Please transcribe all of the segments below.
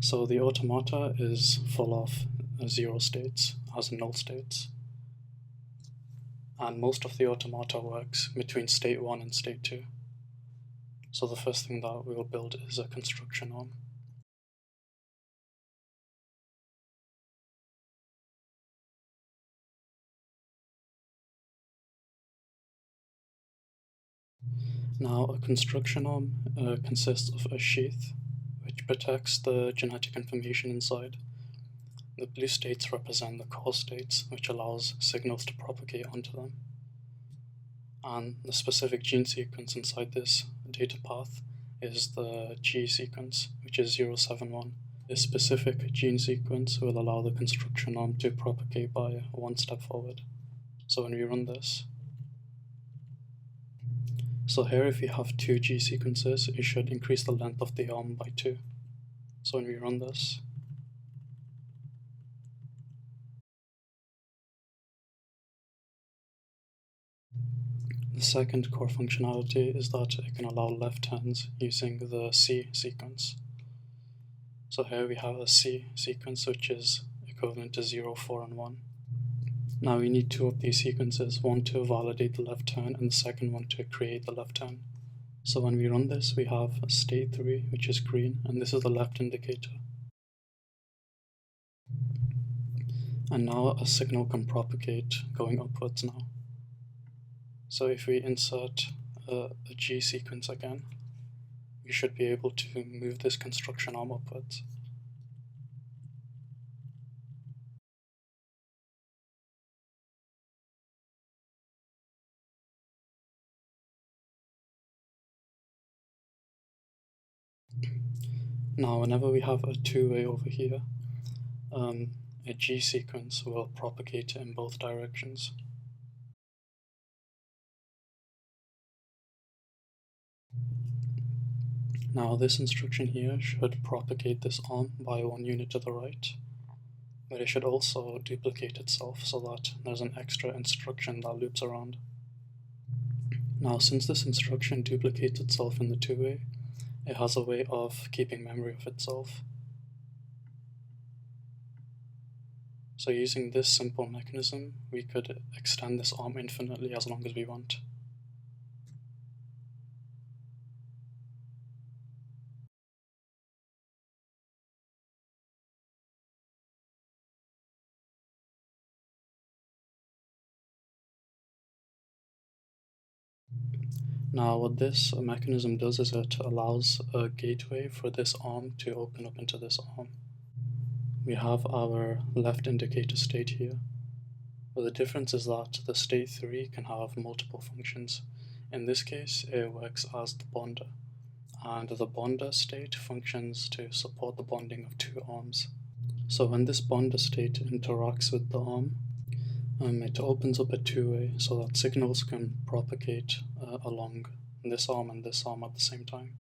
So the automata is full of zero states, has null states. And most of the automata works between state 1 and state 2. So the first thing that we will build is a construction arm. Now, a construction arm consists of a sheath which protects the genetic information inside. The blue states represent the core states, which allows signals to propagate onto them. And the specific gene sequence inside this data path is the G sequence, which is 071. This specific gene sequence will allow the construction arm to propagate by one step forward. So when we run this, so here if you have two G sequences, it should increase the length of the arm by 2. So when we run this, the second core functionality is that it can allow left turns using the C sequence. So here we have a C sequence which is equivalent to 0, 4, and 1. Now we need two of these sequences, one to validate the left turn and the second one to create the left turn. So when we run this, we have state 3, which is green, and this is the left indicator. And now a signal can propagate going upwards now. So if we insert a G sequence again, we should be able to move this construction arm upwards. Now whenever we have a two-way over here, a G sequence will propagate in both directions. Now this instruction here should propagate this arm by 1 unit to the right, but it should also duplicate itself so that there's an extra instruction that loops around. Now since this instruction duplicates itself in the two-way, it has a way of keeping memory of itself. So using this simple mechanism, we could extend this arm infinitely as long as we want. Now what this mechanism does is it allows a gateway for this arm to open up into this arm. We have our left indicator state here, but the difference is that the state 3 can have multiple functions. In this case, it works as the bonder, and the bonder state functions to support the bonding of two arms. So when this bonder state interacts with the arm, it opens up a two-way so that signals can propagate along this arm and this arm at the same time.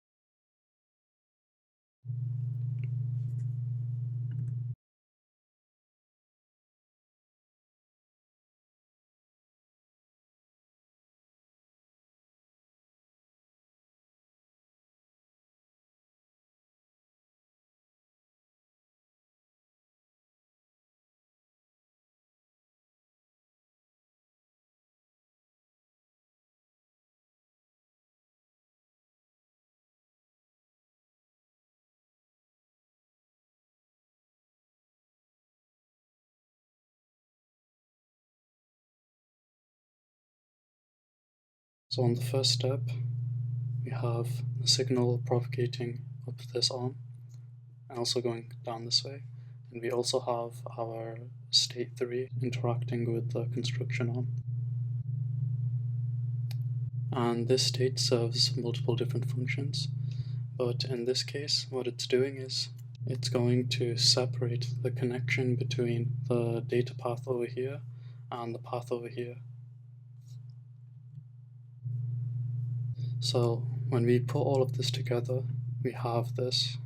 So on the first step, we have the signal propagating up this arm and also going down this way. And we also have our state 3 interacting with the construction arm. And this state serves multiple different functions, but in this case, what it's doing is it's going to separate the connection between the data path over here and the path over here. So when we put all of this together, we have this.